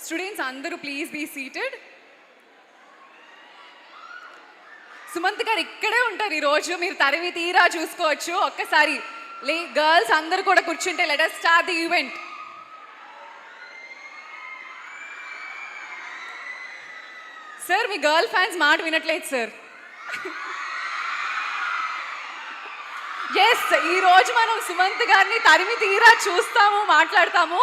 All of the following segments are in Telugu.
స్టూడెంట్స్ అందరూ ప్లీజ్ బీ సీటెడ్. సుమంత్ గారు ఇక్కడే ఉంటారు ఈరోజు, మీరు తరివి తీరా చూసుకోవచ్చు. ఒక్కసారి గర్ల్స్ అందరూ కూడా కూర్చుంటే let us start the event. Sir me girl fans మాట వినట్లేదు సార్. ఎస్, ఈరోజు మనం సుమంత్ గారిని తరిమి తీరా చూస్తాము, మాట్లాడతాము.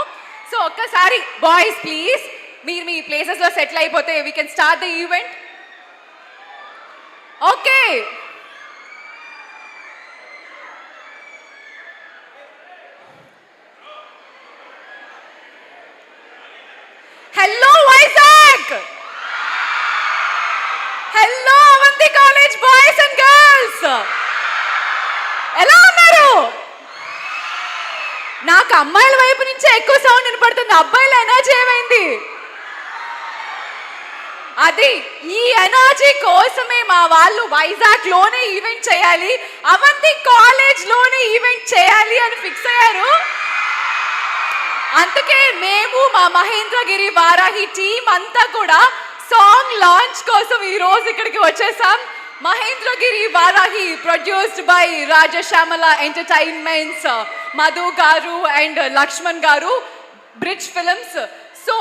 సో ఒక్కసారి బాయ్స్ ప్లీజ్ మీరు మీ ప్లేసెస్లో సెటిల్ అయిపోతే we can start the event. Okay, hello Vizag, hello Avanti college boys and girls, ఎలా ఉన్నారు? నాకు అమ్మాయిల వైపు నుంచే ఎక్కువ సౌండ్ వినపడుతుంది, అబ్బాయిల ఎనర్జీ ఏమైంది? అది ఈ ఎనర్జీ కోసమే మా వాళ్ళు వైజాగ్ లోనే ఈవెంట్ చేయాలి, అవంతి కాలేజ్ లోనే ఈవెంట్ చేయాలి అని ఫిక్స్ అయ్యారు. అందుకే మేము మా మహేంద్రగిరి వారాహి టీం అంతా కూడా సాంగ్ లాంచ్ కోసం ఈ రోజు ఇక్కడికి వచ్చేసాం. Mahendragiri Varahi produced by Rajashyamala entertainments, Madhu garu and Lakshman గారు, బ్రిడ్జ్ ఫిల్మ్స్. సో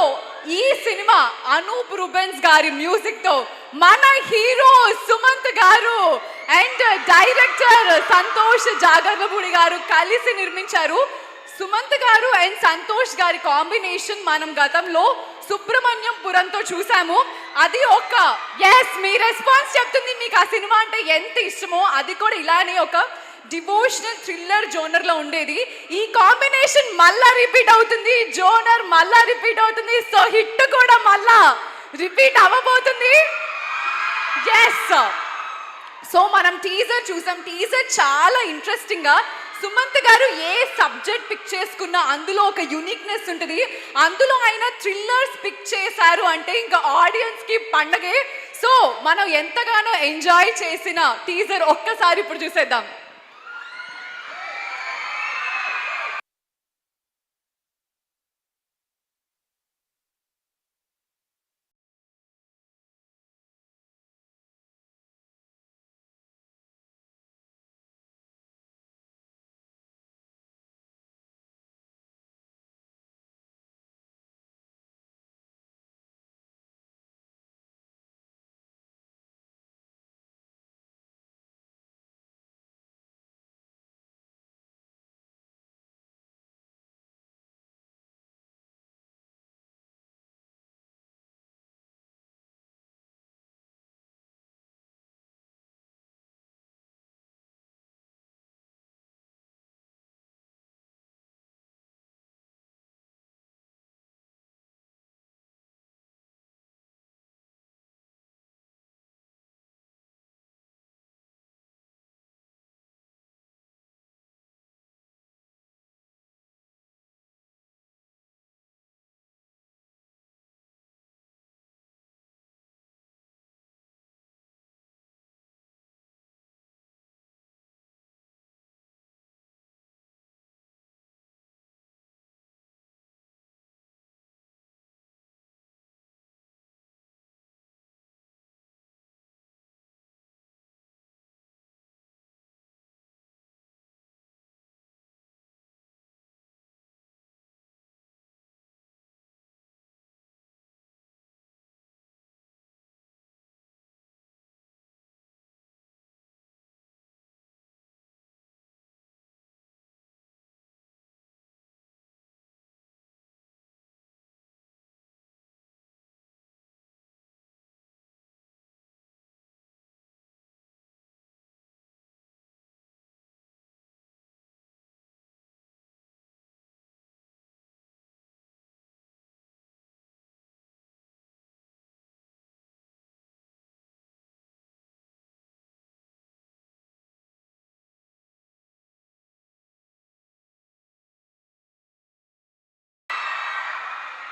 ఈ సినిమా అనూప్ రూబెన్స్ గారి మ్యూజిక్ తో మన హీరో సుమంత్ గారు అండ్ డైరెక్టర్ సంతోష్ జాగర్లపూడి గారు కలిసి నిర్మించారు. సుమంత్ గారు అండ్ సంతోష్ గారి కాంబినేషన్ మనం గతంలో సుబ్రహ్మణ్యం పురంతో చూసాము. అది ఒక మీ రెస్పాన్స్ చెప్తుంది మీకు ఆ సినిమా అంటే ఎంత ఇష్టమో. అది కూడా ఇలానే ఒక డివోషనల్ థ్రిల్లర్ జోనర్ లో ఉండేది. ఈ కాంబినేషన్ మళ్ళా రిపీట్ అవుతుంది, జోనర్ మళ్ళా రిపీట్ అవుతుంది. సో హిట్ కూడా మళ్ళా రిపీట్ అవ్వబోతుంది. ఎస్, సో మనం టీజర్ చూసాం. టీజర్ చాలా ఇంట్రెస్టింగ్ గా సుమంత్ గారు ఏ సబ్జెక్ట్ పిక్ చేసుకున్నా అందులో ఒక యూనిక్నెస్ ఉంటుంది. అందులో ఆయన థ్రిల్లర్స్ పిక్ చేశారు అంటే ఇంకా ఆడియన్స్ కి పండగే. సో మనం ఎంతగానో ఎంజాయ్ చేసిన టీజర్ ఒక్కసారి ఇప్పుడు చూసేద్దాం.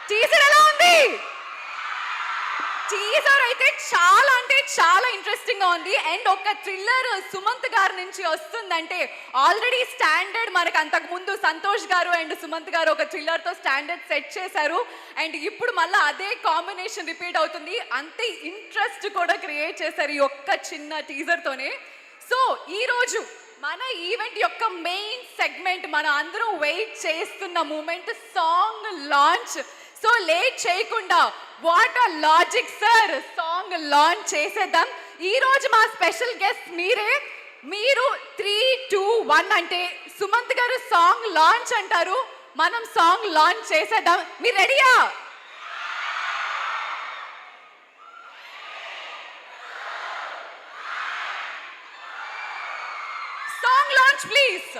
టీజర్ ఎలా ఉంది? టీజర్ అయితే చాలా అంటే చాలా ఇంట్రెస్టింగ్ గా ఉంది. అండ్ ఒక థ్రిల్లర్ సుమంత్ గారి నుంచి వస్తుందంటే ఆల్రెడీ స్టాండర్డ్ మనకు అంతకు ముందు సంతోష్ గారు అండ్ సుమంత్ గారు ఒక థ్రిల్లర్ తో స్టాండర్డ్ సెట్ చేశారు. అండ్ ఇప్పుడు మళ్ళీ అదే కాంబినేషన్ రిపీట్ అవుతుంది. అంతే ఇంట్రెస్ట్ కూడా క్రియేట్ చేశారు ఈ ఒక్క చిన్న టీజర్ తోనే. సో ఈ రోజు మన ఈవెంట్ యొక్క మెయిన్ సెగ్మెంట్, మన అందరూ వెయిట్ చేస్తున్న moment, song launch. So late చేయకుండా what a logic sir, song launch చేసేద్దాం. ఈ రోజు మా స్పెషల్ గెస్ట్ మీరే. మీరు 3, 2, 1 అంటే సుమంత్ గారు సాంగ్ లాంచ్ అంటారు, మనం సాంగ్ లాంచ్ చేసేద్దాం. మీరు రెడీయా? Song launch please.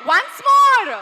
Once more.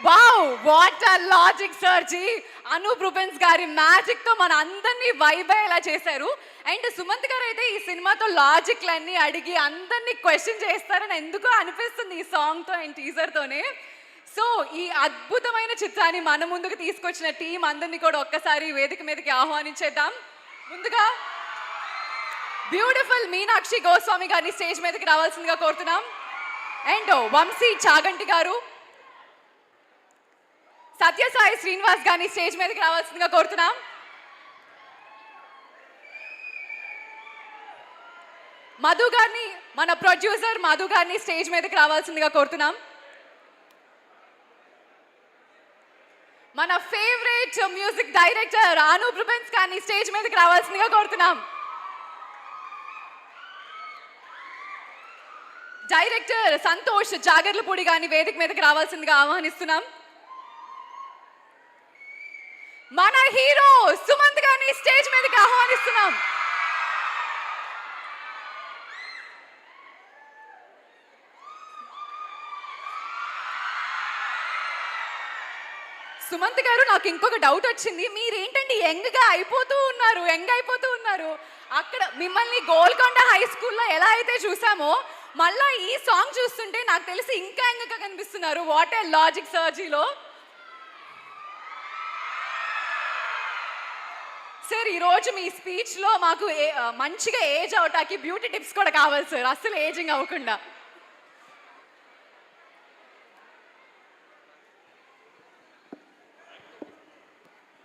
Wow, what a logic సర్జీ. Anoop Rubens గారి మ్యాజిక్ తో మన అందరినీ వైబ్ అయ్యేలా చేశారు. అండ్ సుమంత్ గారు అయితే ఈ సినిమాతో లాజిక్లన్నీ అడిగి అందరినీ క్వశ్చన్ చేస్తారని ఎందుకో అనిపిస్తుంది ఈ సాంగ్ తో అండ్ టీజర్ తోనే. సో ఈ అద్భుతమైన చిత్రాన్ని మన ముందుకు తీసుకొచ్చిన టీం అందరినీ కూడా ఒక్కసారి వేదిక మీదకి ఆహ్వానించేద్దాం. ముందుగా బ్యూటిఫుల్ మీనాక్షి గోస్వామి గారిని స్టేజ్ మీదకి రావాల్సిందిగా కోరుతున్నాం. అండ్ వంశీ చాగంటి గారు, సత్యసాయి శ్రీనివాస్ గారిని స్టేజ్ మీదకి రావాల్సిందిగా కోరుతున్నాం. మధు గారిని, మన ప్రొడ్యూసర్ మధు గారిని స్టేజ్ మీదకి రావాల్సిందిగా కోరుతున్నాం. మన favourite music director Anup Rubens గారిని స్టేజ్ మీదకి రావాల్సిందిగా కోరుతున్నాం. డైరెక్టర్ సంతోష్ జాగర్లపూడి గారిని వేదిక మీదకి రావాల్సిందిగా ఆహ్వానిస్తున్నాం. మన హీరో సుమంత్ గారిని స్టేజ్ మీదకి ఆహ్వానిస్తున్నాం. సుమంత్ గారు, నాకు ఇంకొక డౌట్ వచ్చింది. మీరేంటండి యంగ్ అయిపోతూ ఉన్నారు. అక్కడ మిమ్మల్ని గోల్కొండ హై స్కూల్లో ఎలా అయితే చూసామో మళ్ళా ఈ సాంగ్ చూస్తుంటే నాకు తెలిసి ఇంకా యంగ్గా కనిపిస్తున్నారు. వాట్ ఏ లాజిక్ సర్జీలో. సార్, ఈరోజు మీ స్పీచ్లో మాకు మంచిగా ఏజ్ అవటానికి బ్యూటీ టిప్స్ కూడా కావాలి సార్, అస్సలు ఏజింగ్ అవ్వకుండా.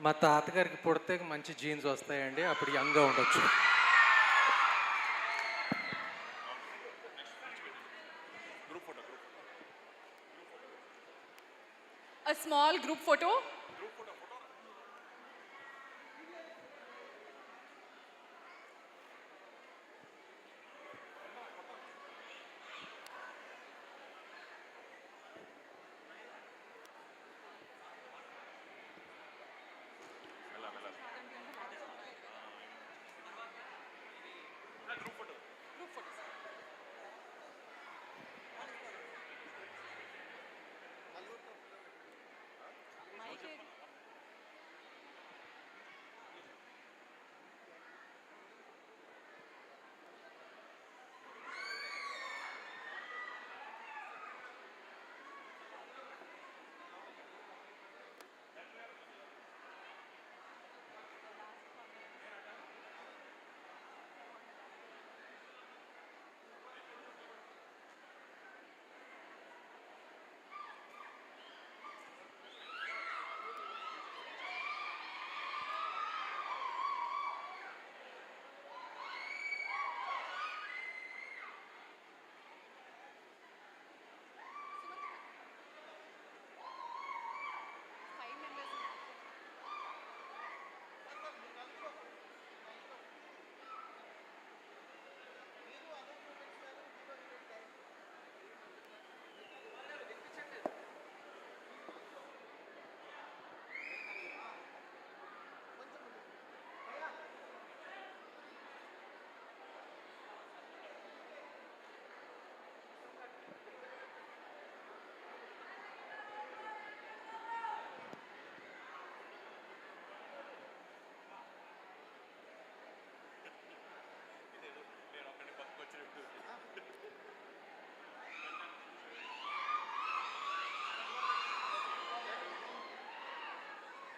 మా తాతగారికి పుడితే మంచి జీన్స్ వస్తాయండి, అప్పుడు యంగ్గా ఉండొచ్చు. A small group photo.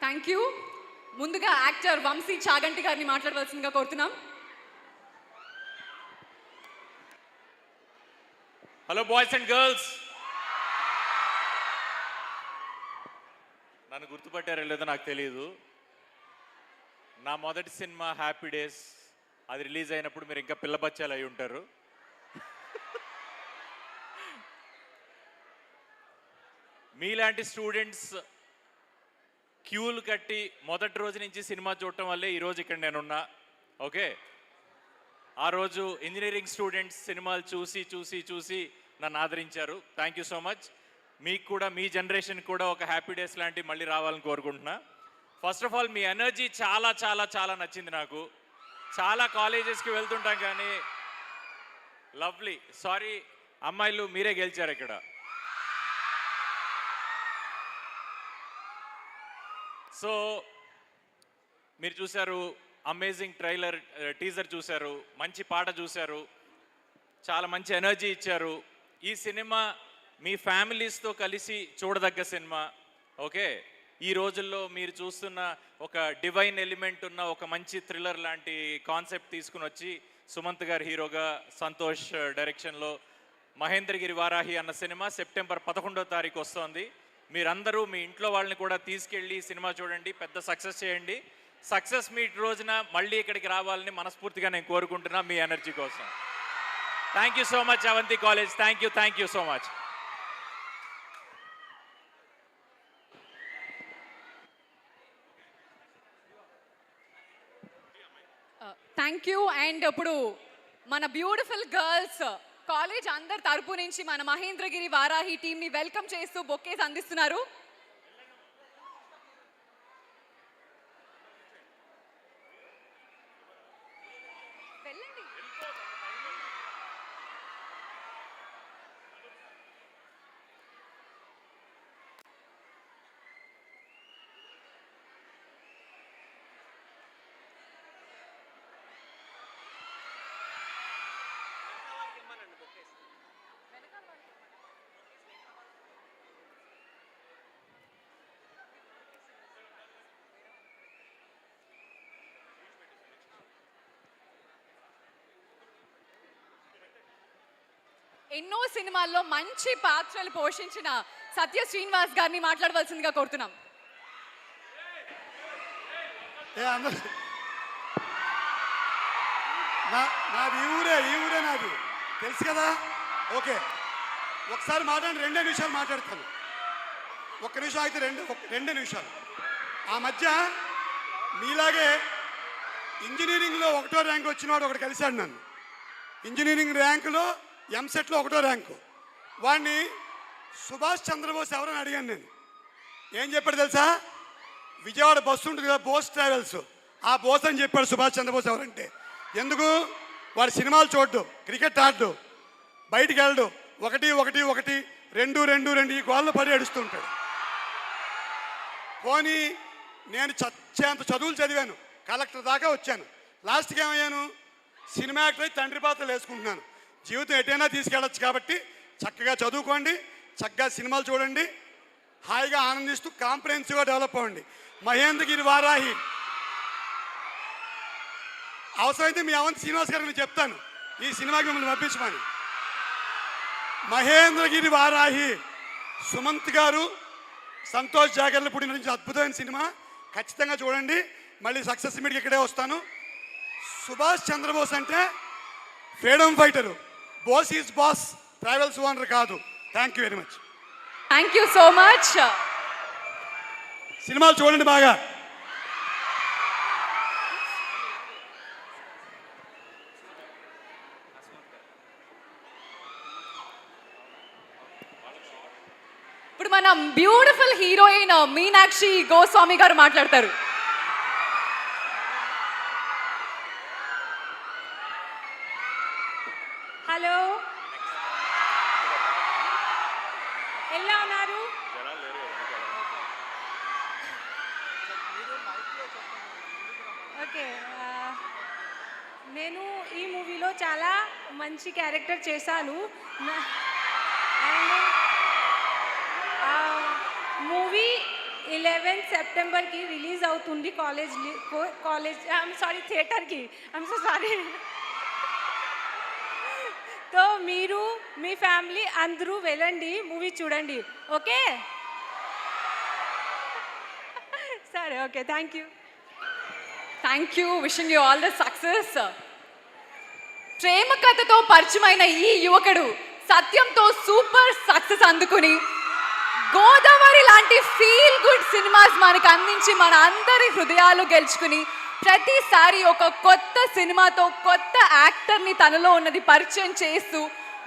Thank you. ముందుగా యాక్టర్ వంశీ చాగంటి గారిని మాట్లాడవలసిందిగా కోరుతున్నాం. హలో బాయ్స్ అండ్ గర్ల్స్, నన్ను గుర్తుపట్టారో లేదో నాకు తెలియదు. నా మొదటి సినిమా హ్యాపీ డేస్, అది రిలీజ్ అయినప్పుడు మీరు ఇంకా పిల్ల బచ్చాలు అయి ఉంటారు. మీలాంటి స్టూడెంట్స్ క్యూలు కట్టి మొదటి రోజు నుంచి సినిమా చూడటం వల్లే ఈరోజు ఇక్కడ నేనున్నా. ఓకే, ఆ రోజు ఇంజనీరింగ్ స్టూడెంట్స్ సినిమాలు చూసి చూసి చూసి నన్ను ఆదరించారు. Thank you so much. మీకు కూడా, మీ జనరేషన్ కూడా ఒక హ్యాపీ డేస్ లాంటివి మళ్ళీ రావాలని కోరుకుంటున్నా. First of all me energy చాలా చాలా చాలా నచ్చింది నాకు. చాలా కాలేజెస్కి వెళ్తుంటాం కానీ లవ్లీ. సారీ అమ్మాయిలు, మీరే గెలిచారు ఇక్కడ. సో మీరు చూశారు, అమేజింగ్ ట్రైలర్, టీజర్ చూశారు, మంచి పాట చూశారు, చాలా మంచి ఎనర్జీ ఇచ్చారు. ఈ సినిమా మీ ఫ్యామిలీస్తో కలిసి చూడదగ్గ సినిమా. ఓకే, ఈ రోజుల్లో మీరు చూస్తున్న ఒక డివైన్ ఎలిమెంట్ ఉన్న ఒక మంచి థ్రిల్లర్ లాంటి కాన్సెప్ట్ తీసుకుని వచ్చి సుమంత్ గారు హీరోగా, సంతోష్ డైరెక్షన్లో మహేంద్రగిరి వారాహి అన్న సినిమా సెప్టెంబర్ 11వ తారీఖు వస్తోంది. మీరందరూ మీ ఇంట్లో వాళ్ళని కూడా తీసుకెళ్ళి సినిమా చూడండి, పెద్ద సక్సెస్ చేయండి. సక్సెస్ మీట్ రోజున మళ్ళీ ఇక్కడికి రావాలని మనస్ఫూర్తిగా నేను కోరుకుంటున్నా మీ ఎనర్జీ కోసం. Thank you so much Avanti college. Thank you so much. Thank you. And ఇప్పుడు మన బ్యూటిఫుల్ గర్ల్స్ కాలేజ్ అందరి తరపు నుంచి మన మహేంద్రగిరి వారాహి టీంని వెల్కమ్ చేస్తూ బొకేస్ అందిస్తున్నారు. ఎన్నో సినిమాల్లో మంచి పాత్రలు పోషించిన సత్య శ్రీనివాస్ గారిని మాట్లాడవలసిందిగా కోరుతున్నాం. నాది ఈ ఊరే నాది తెలుసు కదా. ఓకే, ఒకసారి మాట్లాడి 2 నిమిషాలు మాట్లాడతాను. 1 నిమిషం అయితే 2 నిమిషాలు. ఆ మధ్య మీలాగే ఇంజనీరింగ్లో 1వ ర్యాంక్ వచ్చినవాడు ఒకటి కలిశాడు నన్ను. ఇంజనీరింగ్ ర్యాంకులో ఎంసెట్లో 1వ ర్యాంకు. వాడిని సుభాష్ చంద్రబోస్ ఎవరని అడిగాను నేను. ఏం చెప్పాడు తెలుసా? విజయవాడ బస్సు ఉంటుంది కదా, బోస్ ట్రావెల్స్, ఆ బోస్ అని చెప్పాడు సుభాష్ చంద్రబోస్ ఎవరంటే. ఎందుకు? వాడు సినిమాలు చూడ్డు, క్రికెట్ ఆడ్డు, బయటికి వెళ్ళడు, 1 1 1 2 2 2 ఈ గోళ్ళు పడి ఏడుస్తుంటాడు. పోనీ నేను చచ్చేంత చదువులు చదివాను, కలెక్టర్ దాకా వచ్చాను. లాస్ట్కి ఏమయ్యాను? సినిమా యాక్టర్ అయి తండ్రి పాత్రలు వేసుకుంటున్నాను. జీవితం ఎటైనా తీసుకెళ్ళచ్చు కాబట్టి చక్కగా చదువుకోండి, చక్కగా సినిమాలు చూడండి, హాయిగా ఆనందిస్తూ కాంప్రహెన్సివ్గా డెవలప్ అవ్వండి. మహేంద్రగిరి వారాహి అవసరమైతే మీ అవంతి శ్రీనివాస్ గారికి నేను చెప్తాను ఈ సినిమాకి మిమ్మల్ని పంపించమని. మహేంద్రగిరి వారాహి సుమంత్ గారు, సంతోష్ జాగర్ల పుడిన నుంచి అద్భుతమైన సినిమా, ఖచ్చితంగా చూడండి. మళ్ళీ సక్సెస్ మీట్కి ఇక్కడే వస్తాను. సుభాష్ చంద్రబోస్ అంటే freedom fighter, Bose is boss, travels owner కాదు. Thank you very much. Thank you so much. సినిమాలు చూడండి బాగా. ఇప్పుడు మన బ్యూటిఫుల్ హీరోయిన్ మీనాక్షి గోస్వామి గారు మాట్లాడతారు. హలో, ఎలా ఉన్నారు? ఓకే, నేను ఈ మూవీలో చాలా మంచి క్యారెక్టర్ చేశాను. అండ్ మూవీ 11 సెప్టెంబర్కి రిలీజ్ అవుతుంది థియేటర్కి. I'm so sorry. సో మీరు మీ ఫ్యామిలీ అందరూ వెళ్ళండి, మూవీ చూడండి. ఓకే సరే, okay, thank you. Thank you. Wishing you all the success. ప్రేమ కథతో పరిచయమైన ఈ యువకుడు సత్యంతో సూపర్ సక్సెస్ అందుకుని గోదావరి లాంటి ఫీల్ గుడ్ సినిమాస్ మనకు అందించి మన అందరి హృదయాలు గెలుచుకుని ప్రతిసారి ఒక కొత్త సినిమాతో కొత్త యాక్టర్ని తనలో ఉన్నది పరిచయం చేస్తూ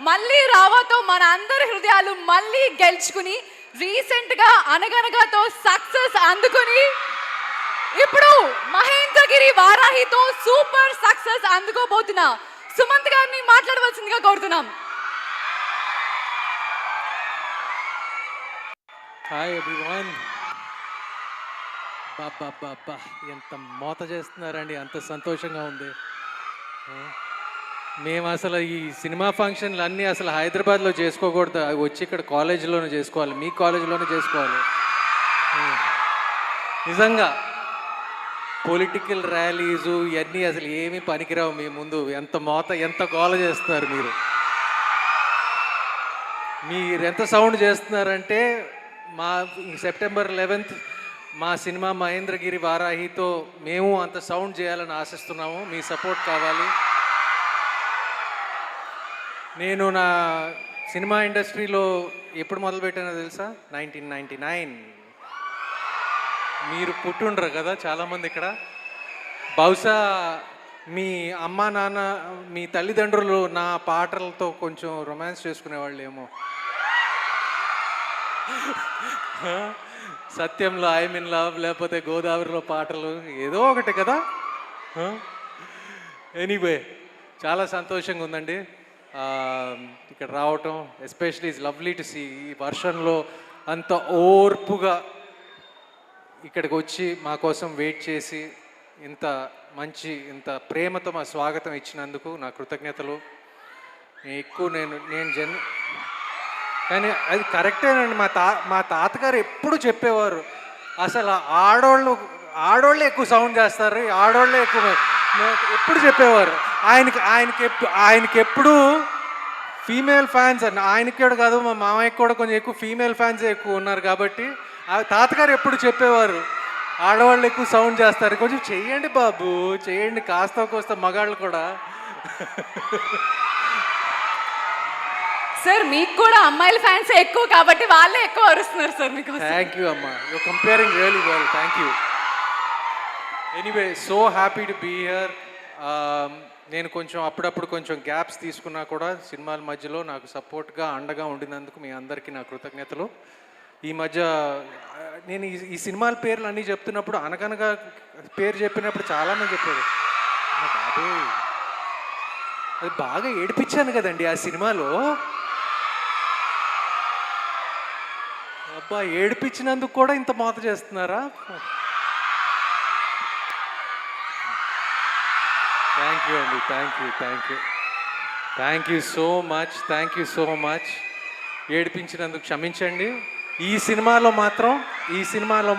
మళ్ళీ రావాతో మన అందరి హృదయాలు మళ్ళీ గెలుచుకుని రీసెంట్గా అనగనగాతో సక్సెస్ అందుకుని ఇప్పుడు మహేంద్రగిరి వారాహితో సూపర్ సక్సెస్ అందుకోబోతున్న సుమంత్ గారిని మాట్లాడవలసిందిగా కోరుతున్నాం. Hi everyone. బాబ్బా ఎంత మోత చేస్తున్నారండి, అంత సంతోషంగా ఉంది. ఆ, మేము అసలు ఈ సినిమా ఫంక్షన్లు అన్నీ అసలు హైదరాబాద్లో చేసుకోకూడదు, అవి వచ్చి ఇక్కడ కాలేజీలోనే చేసుకోవాలి, మీ కాలేజీలోనే చేసుకోవాలి. నిజంగా పొలిటికల్ ర్యాలీసు ఇవన్నీ అసలు ఏమీ పనికిరావు మీ ముందు. ఎంత మోత, ఎంత గోల చేస్తున్నారు మీరు. మీరు ఎంత సౌండ్ చేస్తున్నారంటే మా సెప్టెంబర్ 11th మా సినిమా మహేంద్రగిరి వారాహితో మేము అంత సౌండ్ చేయాలని ఆశిస్తున్నాము. మీ సపోర్ట్ కావాలి. నేను నా సినిమా ఇండస్ట్రీలో ఎప్పుడు మొదలుపెట్టానో తెలుసా? 1999. మీరు పుట్టుండ్రు కదా చాలామంది ఇక్కడ. బహుశా మీ అమ్మా నాన్న, మీ తల్లిదండ్రులు నా పాటలతో కొంచెం రొమాన్స్ చేసుకునేవాళ్ళు ఏమో. సత్యంలో ఐఎమ్ ఇన్ లవ్, లేకపోతే గోదావరిలో పాటలు, ఏదో ఒకటి కదా. ఎనీవే చాలా సంతోషంగా ఉందండి ఇక్కడ రావటం. Especially it's lovely to see ఈ వర్షంలో అంత ఓర్పుగా ఇక్కడికి వచ్చి మా కోసం వెయిట్ చేసి ఇంత మంచి, ఇంత ప్రేమతో మా స్వాగతం ఇచ్చినందుకు నా కృతజ్ఞతలు. నేను కానీ అది కరెక్టేనండి. మా తాతగారు ఎప్పుడు చెప్పేవారు, అసలు ఆడోళ్ళే ఎక్కువ సౌండ్ చేస్తారు, ఆడోళ్ళే ఎక్కువ ఎప్పుడు చెప్పేవారు. ఆయనకి ఎప్పుడు ఫీమేల్ ఫ్యాన్స్ అన్న, ఆయనకి కాదు మా మామయ్యకి కూడా కొంచెం ఎక్కువ ఫీమేల్ ఫ్యాన్స్ ఎక్కువ ఉన్నారు కాబట్టి తాతగారు ఎప్పుడు చెప్పేవారు, ఆడవాళ్ళు ఎక్కువ సౌండ్ చేస్తారు, కొంచెం చెయ్యండి బాబు చెయ్యండి, కాస్త కోస్త మగాళ్ళు కూడా. సార్ మీకు కూడా అమ్మాయిల ఫ్యాన్స్ ఎక్కువ కాబట్టి వాళ్ళే ఎక్కువ అరుస్తున్నారు సార్ మీకు. థ్యాంక్ యూ అమ్మా, you compering really well, thank you. Anyway so happy to be here. నేను కొంచెం అప్పుడప్పుడు కొంచెం గ్యాప్స్ తీసుకున్నా కూడా సినిమాల మధ్యలో నాకు సపోర్ట్గా అండగా ఉండినందుకు మీ అందరికీ నా కృతజ్ఞతలు. ఈ మధ్య నేను ఈ సినిమాల పేర్లు అన్నీ చెప్తున్నప్పుడు అనగనగా పేరు చెప్పినప్పుడు చాలామంది చెప్పారు, బాబు అది బాగా ఏడిపించాను కదండి ఆ సినిమాలో. అబ్బా ఏడిపించినందుకు కూడా ఇంత మోత చేస్తున్నారా? థ్యాంక్ యూ అండి, థ్యాంక్ యూ సో మచ్. ఏడిపించినందుకు క్షమించండి. ఈ సినిమాలో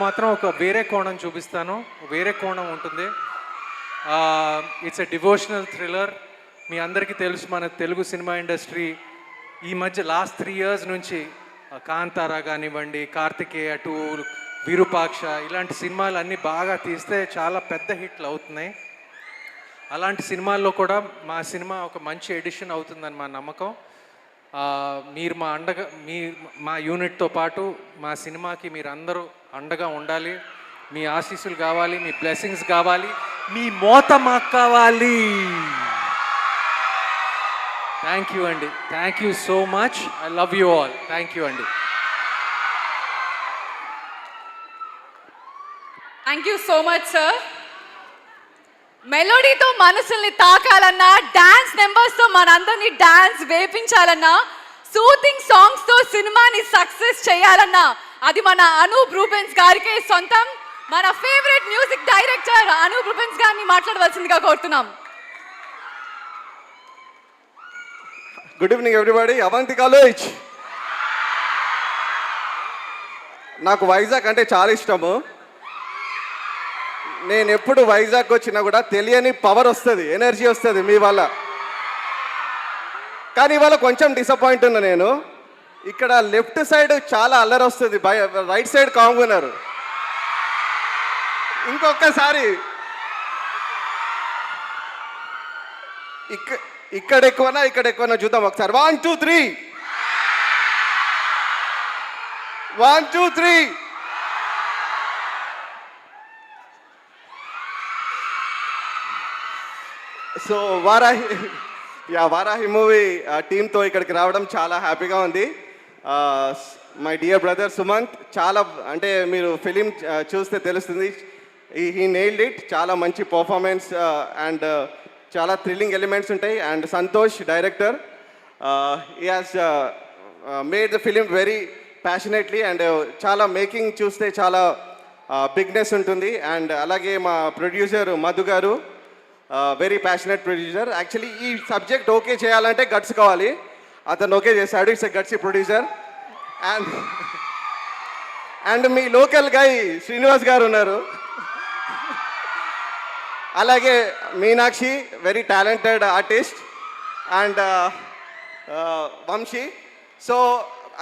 మాత్రం ఒక వేరే కోణం చూపిస్తాను, వేరే కోణం ఉంటుంది. It's a devotional thriller. మీ అందరికీ తెలుసు మన తెలుగు సినిమా ఇండస్ట్రీ ఈ మధ్య లాస్ట్ 3 years నుంచి కాంతారా కానివ్వండి, కార్తికేయ 2, విరూపాక్ష ఇలాంటి సినిమాలు అన్నీ బాగా తీస్తే చాలా పెద్ద హిట్లు అవుతున్నాయి. అలాంటి సినిమాల్లో కూడా మా సినిమా ఒక మంచి ఎడిషన్ అవుతుందని మా నమ్మకం. మీరు మా యూనిట్తో పాటు మా సినిమాకి మీరు అందరూ అండగా ఉండాలి. మీ ఆశీస్సులు కావాలి, మీ బ్లెస్సింగ్స్ కావాలి, మీ మోత మాకు కావాలి. థ్యాంక్ యూ అండి, thank you so much. I love you all. Thank you అండి. Thank you so much sir. మెలోడీతో మనసుల్ని తాకాలన్నా, డాన్స్ నెంబర్స్తో మనందరినీ డాన్స్ వేపించాలన్నా, సూతింగ్ సాంగ్స్తో సినిమాని సక్సెస్ చేయాలన్నా అది మన అనూప్ రూబెన్స్ గారికే సొంతం. మన favourite music director Anup Rubens గారిని మాట్లాడవలసిందిగా కోరుతున్నాం. Good evening everybody. Avanti college. నాకు వైజాగ్ అంటే చాలా ఇష్టము. నేను ఎప్పుడు వైజాగ్ వచ్చినా కూడా తెలియని పవర్ వస్తుంది, ఎనర్జీ వస్తుంది మీ వల్ల. కానీ ఇవాళ కొంచెం డిసప్పాయింట్ ఉన్నా నేను. ఇక్కడ లెఫ్ట్ సైడ్ చాలా అల్లరి వస్తుంది, రైట్ సైడ్ కాంగ్ ఉన్నారు. ఇంకొకసారి ఇక్కడ ఎక్కువనా చూద్దాం ఒకసారి. 1 2 3 1 2 3. సో వారాహి మూవీ టీంతో ఇక్కడికి రావడం చాలా హ్యాపీగా ఉంది. మై డియర్ బ్రదర్ సుమంత్, చాలా అంటే మీరు ఫిలిం చూస్తే తెలుస్తుంది, హీ నెయిల్డ్ ఇట్. చాలా మంచి పర్ఫార్మెన్స్ అండ్ చాలా థ్రిల్లింగ్ ఎలిమెంట్స్ ఉంటాయి. And Santosh director, he has made the film very passionately. And చాలా మేకింగ్ చూస్తే చాలా బిగ్నెస్ ఉంటుంది. అండ్ అలాగే మా producer Madhu garu very passionate producer. Actually ఈ సబ్జెక్ట్ ఓకే చేయాలంటే గట్స్ కావాలి, అతను ఓకే చేశాడు. It's a gutsy producer. And and మీ లోకల్ గై శ్రీనివాస్ గారు ఉన్నారు. అలాగే Meenakshi very talented artist, and Vamsi. So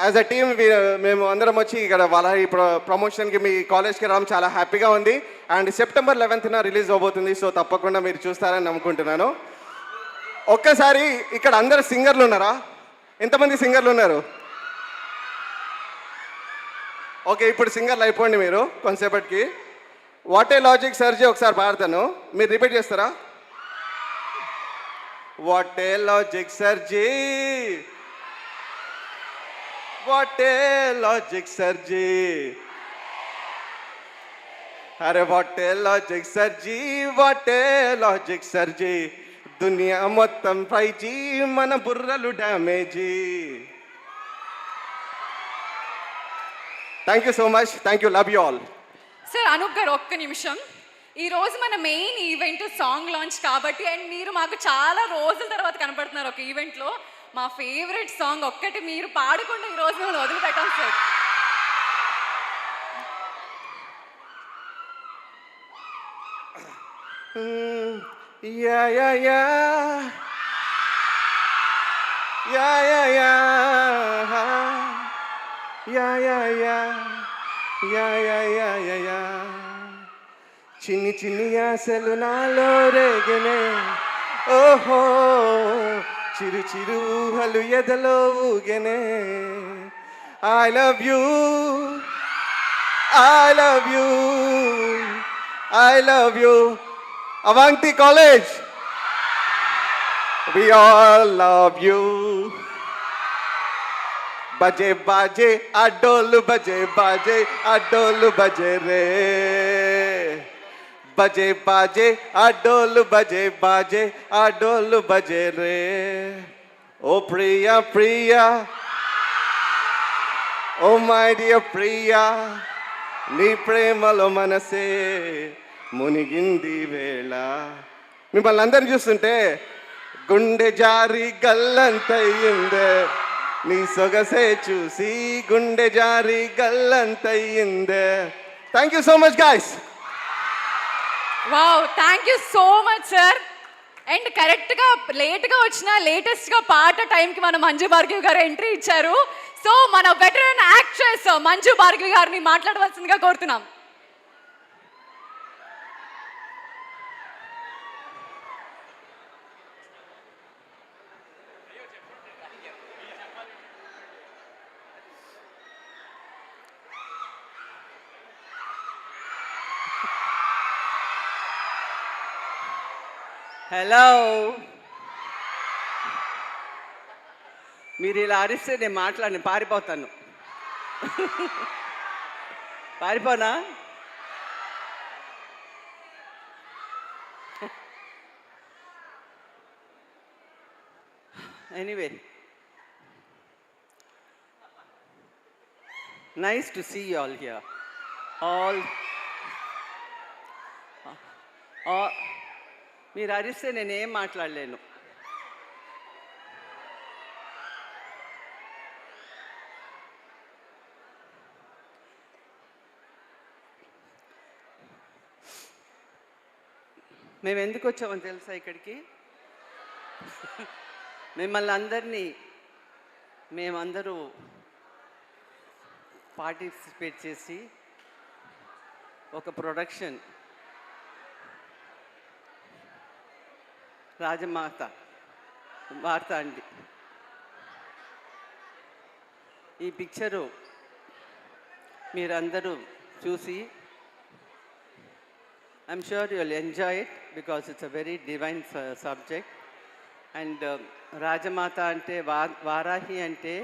as a team మేము అందరం వచ్చి ఇక్కడ వాళ్ళ ఈ ప్రమోషన్కి మీ కాలేజ్కి రావడం చాలా హ్యాపీగా ఉంది. అండ్ సెప్టెంబర్ 11th రిలీజ్ అవబోతుంది. సో తప్పకుండా మీరు చూస్తారని నమ్ముకుంటున్నాను. ఒక్కసారి ఇక్కడ అందరు సింగర్లు ఉన్నారా? ఎంతమంది సింగర్లు ఉన్నారు? ఓకే, ఇప్పుడు సింగర్లు అయిపోండి మీరు కొంతసేపటికి. వాట్ ఏ లాజిక్ సర్జీ ఒకసారి పాడతాను, మీరు రిపీట్ చేస్తారా? What a logic సర్జీ, what a logic సర్జీ, అరే what a logic సర్జీ, what a logic సర్జీ, దునియా మొత్తం 5G, మన బుర్రలు డ్యామేజీ. Thank you so much, thank you, love you all. Sir Anoop గారు ఒక్క నిమిషం. ఈ రోజు మన మెయిన్ ఈవెంట్ సాంగ్ లాంచ్ కాబట్టి, అండ్ మీరు మాకు చాలా రోజుల తర్వాత కనపడుతున్నారు ఒక ఈవెంట్లో. మా ఫేవరెట్ సాంగ్ ఒక్కటి మీరు పాడకుండా ఈ రోజు మేము వదిలిపెట్టాం సార్. యా యా యా యా యా యా యా యా యా యా యా యా యా యా, చిన్ని చిన్ని ఆశలు నాలో రేగనే, ఓహో చిరు చిరు ఊహలు ఎదలో ఊగెనే. I love you, I love you, I love you. Avanthi college, we all love you. బజే బాజే ఆ డోలు, బజే బాజే ఆ డోలు బజే రే, బజే బాజే ఆ డోలు, బజే బాజే ఆ డోలు బజే రే. ఓ ప్రియా ప్రియా, ఓ మై డియర్ ప్రియా, నీ ప్రేమలో మనసే మునిగింది వేళ. మిమ్మల్ని అందరిని చూస్తుంటే గుండె జారి గల్లంతయ్యిందే, నీ సొగసే చూసి గుండె జారి గల్లంతయ్యిందే. Thank you so much guys. Wow, thank you so much sir. And కరెక్ట్గా లేట్గా వచ్చిన లేటెస్ట్గా పాట టైంకి మన మంజు భార్గవి గారు ఎంట్రీ ఇచ్చారు. సో మన వెటరన్ యాక్ట్రెస్ మంజు భార్గవి గారిని మాట్లాడవలసిందిగా కోరుతున్నాం. హలో, మీరు ఇలా అరిస్తే నేను మాట్లాడిన పారిపోతాను. పారిపోనా? Anyway, nice to see you all here. All మీరు అరిస్తే నేనేం మాట్లాడలేను. మేము ఎందుకు వచ్చామని తెలుసా ఇక్కడికి? మిమ్మల్ని అందరినీ మేమందరూ పార్టిసిపేట్ చేసి ఒక ప్రొడక్షన్ రాజమాత వార్త అండి. ఈ పిక్చరు మీరందరూ చూసి I'm sure you will enjoy it because it's a very divine subject. And రాజమాత అంటే వారాహి అంటే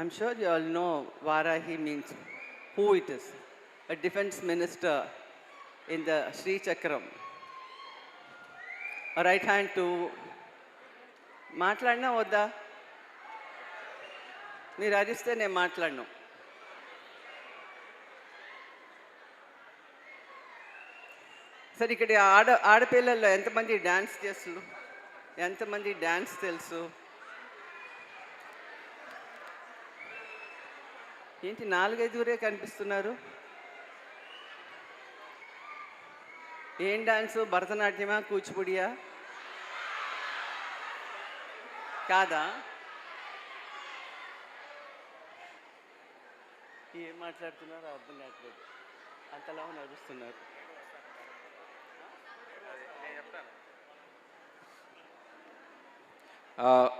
I'm sure you all know Varahi means who it is. a defense minister in the Sri Chakram. A right hand to మాట్లాడినా వద్దా? మీరు అరిస్తే నేను మాట్లాడను. సరే ఇక్కడ ఆడపిల్లల్లో ఎంతమంది డ్యాన్స్ చేస్తున్నారు? ఎంతమంది డ్యాన్స్ తెలుసు? ఏంటి 4-5 కనిపిస్తున్నారు? ఏం డాన్సు? భరతనాట్యమా, కూచిపూడియా? కాదా? ఏం మాట్లాడుతున్నారో అర్థం కావట్లేదు, అంతలా నడుస్తున్నారు.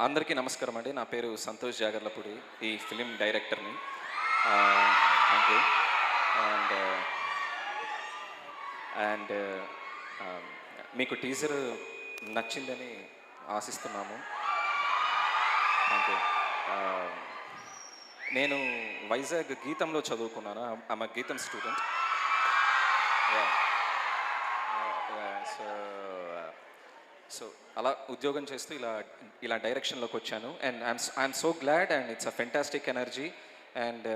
అందరికీ నమస్కారం అండి. నా పేరు సంతోష్ జాగర్లపూడి, ఈ ఫిలిం డైరెక్టర్ని. Thank you. అండ్ మీకు టీజర్ నచ్చిందని ఆశిస్తున్నాము. Thank you. నేను వైజాగ్ గీతంలో చదువుకున్నాను. ఐఎమ్ గీతం స్టూడెంట్. సో అలా ఉద్యోగం చేస్తూ ఇలా డైరెక్షన్లోకి వచ్చాను. And I'm so glad and it's a fantastic energy. And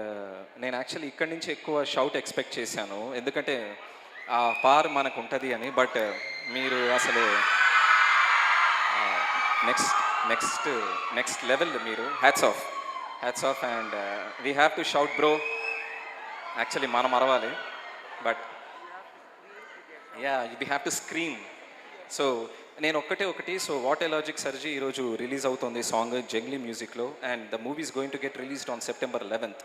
నేను యాక్చువల్లీ ఇక్కడి నుంచి ఎక్కువ షౌట్ ఎక్స్పెక్ట్ చేశాను, ఎందుకంటే ఆ పార్ మనకు ఉంటుంది అని. బట్ మీరు అసలు నెక్స్ట్ లెవెల్ మీరు. Hats off and we have to shout bro. Actually మనం అరవాలి, but we have to scream. So నేను ఒకటి సో వాట్ ఏ లాజిక్ సర్జీ ఈరోజు రిలీజ్ అవుతుంది సాంగ్ జంగ్లీ మ్యూజిక్లో. And the movie is going to get released on September 11th.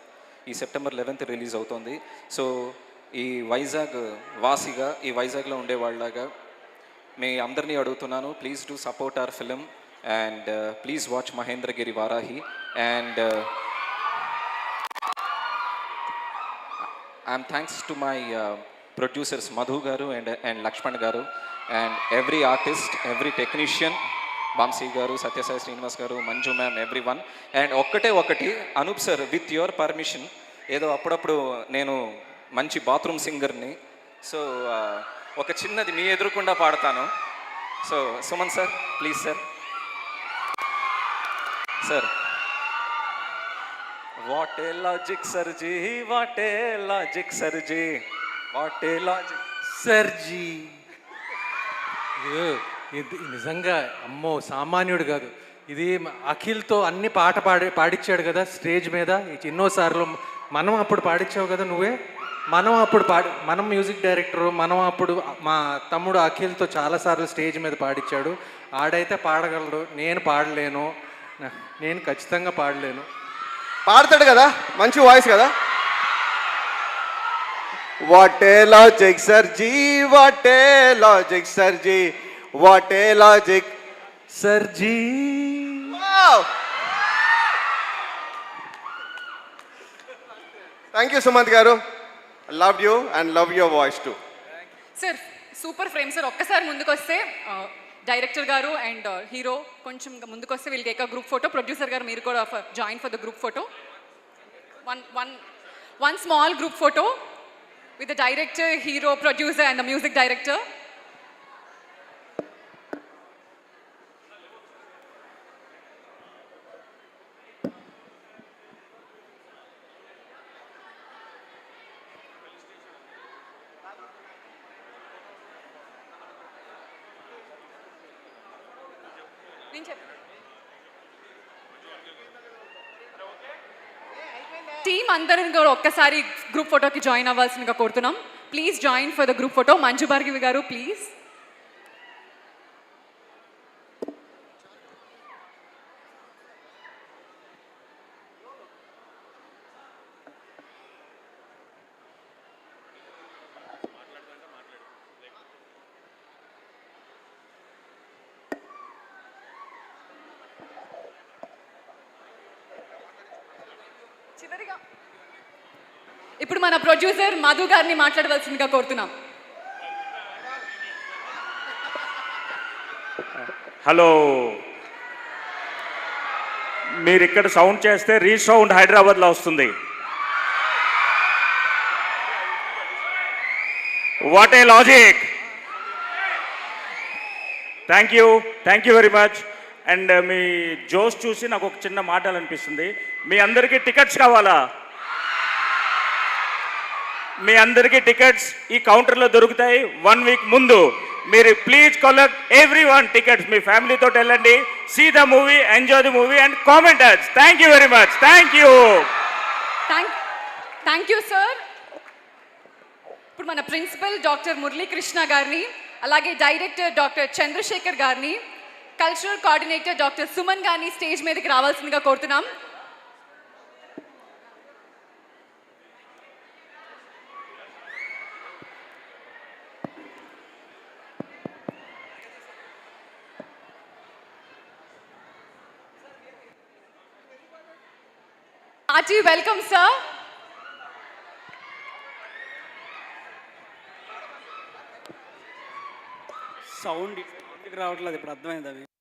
ఈ September 11th రిలీజ్ అవుతుంది. సో ఈ వైజాగ్ వాసిగా, ఈ వైజాగ్లో ఉండేవాళ్ళగా మీ అందరినీ అడుగుతున్నాను, please do support our film and please watch Mahendragiri Varahi. And I'm thanks to my producers Madhu garu and Lakshman garu, and every artist, every technician, Bamsi garu, Satyasai Srinivas garu, Manju ma'am, everyone. And ఒకటి Anup sir, with your permission, ఏదో అప్పుడప్పుడు నేను మంచి బాత్రూమ్ సింగర్ని, సో ఒక చిన్నది మీ ఎదురుకుండా పాడతాను. So Suman sir, please sir. What a logic సర్జీ, what a logic సర్జీ, what a logic సర్జీ. ఇది నిజంగా అమ్మో సామాన్యుడు కాదు. ఇది అఖిల్తో అన్ని పాట పాడించాడు కదా స్టేజ్ మీద ఎన్నోసార్లు. మనం అప్పుడు పాడించావు కదా నువ్వే. మనం మ్యూజిక్ డైరెక్టరు, మనం అప్పుడు మా తమ్ముడు అఖిల్తో చాలాసార్లు స్టేజ్ మీద పాడించాడు. ఆడైతే పాడగలడు, నేను పాడలేను, నేను ఖచ్చితంగా పాడలేను. పాడతాడు కదా, మంచి వాయిస్ కదా. What a logic సర్జీ, what a logic సర్జీ, what a logic సర్జీ. Thank you Sumanth గారు. Love you and love your voice to. Sir super frame sir. ఒక్కసారి ముందుకు వస్తే డైరెక్టర్ గారు అండ్ హీరో కొంచెం ముందుకు వస్తే వీళ్ళకి ఏక గ్రూప్ ఫోటో. ప్రొడ్యూసర్ గారు మీరు కూడా join for the group photo. One small group photo with the director, hero, producer and the music director. Team అందరం కూడా ఒక్కసారి గ్రూప్ ఫోటోకి జాయిన్ అవ్వాల్సిందిగా కోరుతున్నాం. Please join for the group photo. Manju Bhargavi గారు ప్లీజ్. ఇప్పుడు మన ప్రొడ్యూసర్ మధు గారిని మాట్లాడవలసిందిగా కోరుతున్నాం. హలో, మీరు ఇక్కడ సౌండ్ చేస్తే రీసౌండ్ హైదరాబాద్లో వస్తుంది. What a logic. Thank you very much. And మీ జోష్ చూసి నాకు ఒక చిన్న మాట అనిపిస్తుంది. మీ అందరికీ టికెట్స్ కావాలా? మీ అందరికీ టికెట్స్ ఈ కౌంటర్లో దొరుకుతాయి 1 వీక్ ముందు. మీరు please collect every one tickets, మీ ఫ్యామిలీతో వెళ్ళండి, see the movie, enjoy the movie and comment us. Thank you very much. Thank you. Thank you sir. ఇప్పుడు మన ప్రిన్సిపల్ డాక్టర్ మురళీకృష్ణ గారిని, అలాగే డైరెక్టర్ డాక్టర్ చంద్రశేఖర్ గారిని, కల్చరల్ కోఆర్డినేటర్ డాక్టర్ సుమన్ గారిని స్టేజ్ మీదకి రావాల్సిందిగా కోరుతున్నాం. Hearty welcome, sir. సౌండ్ ఎందుకు రావట్లేదు ఇప్పుడు అర్థమైందా మీకు?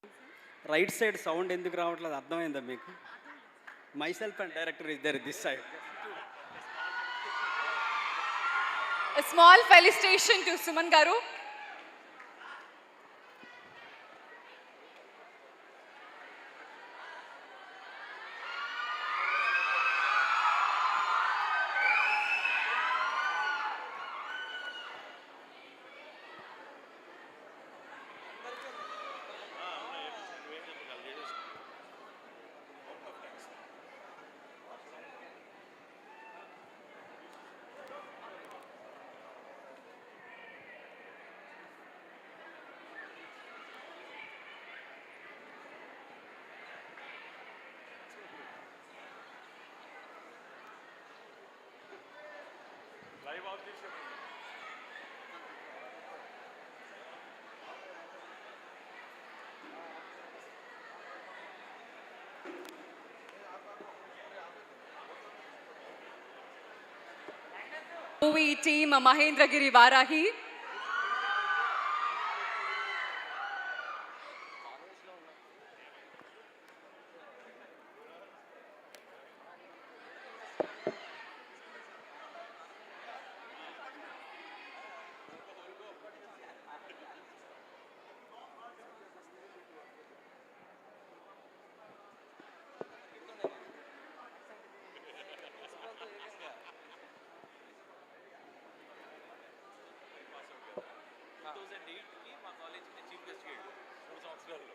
రైట్ సైడ్ సౌండ్ ఎందుకు రావట్లేదు అర్థమైందా మీకు? Myself and director is there this side. A small felicitation to Suman garu. Movie team Mahendragiri Varahi.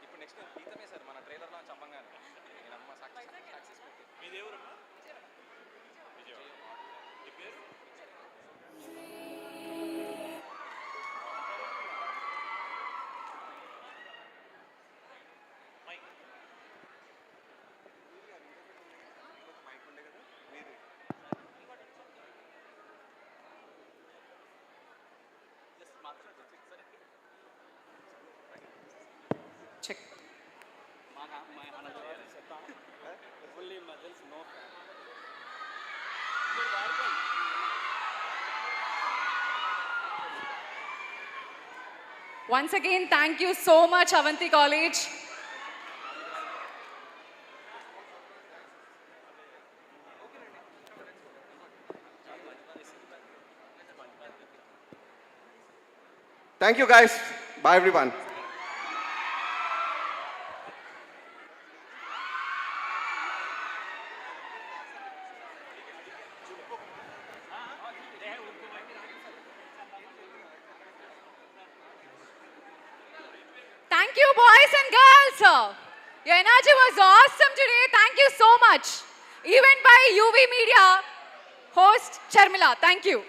ఇప్పుడు నెక్స్ట్ గీతమే సార్ మన ట్రైలర్లో చంపంగానే నేనమ్మ సక్సెస్ మీది ఎవరమ్మా? Check. Only muscles no fan. Once again, thank you so much, Avanti College. Thank you guys. Bye everyone. Thank you, boys and girls. Your energy was awesome today. Thank you so much. Event by UV Media, host Charmila. Thank you.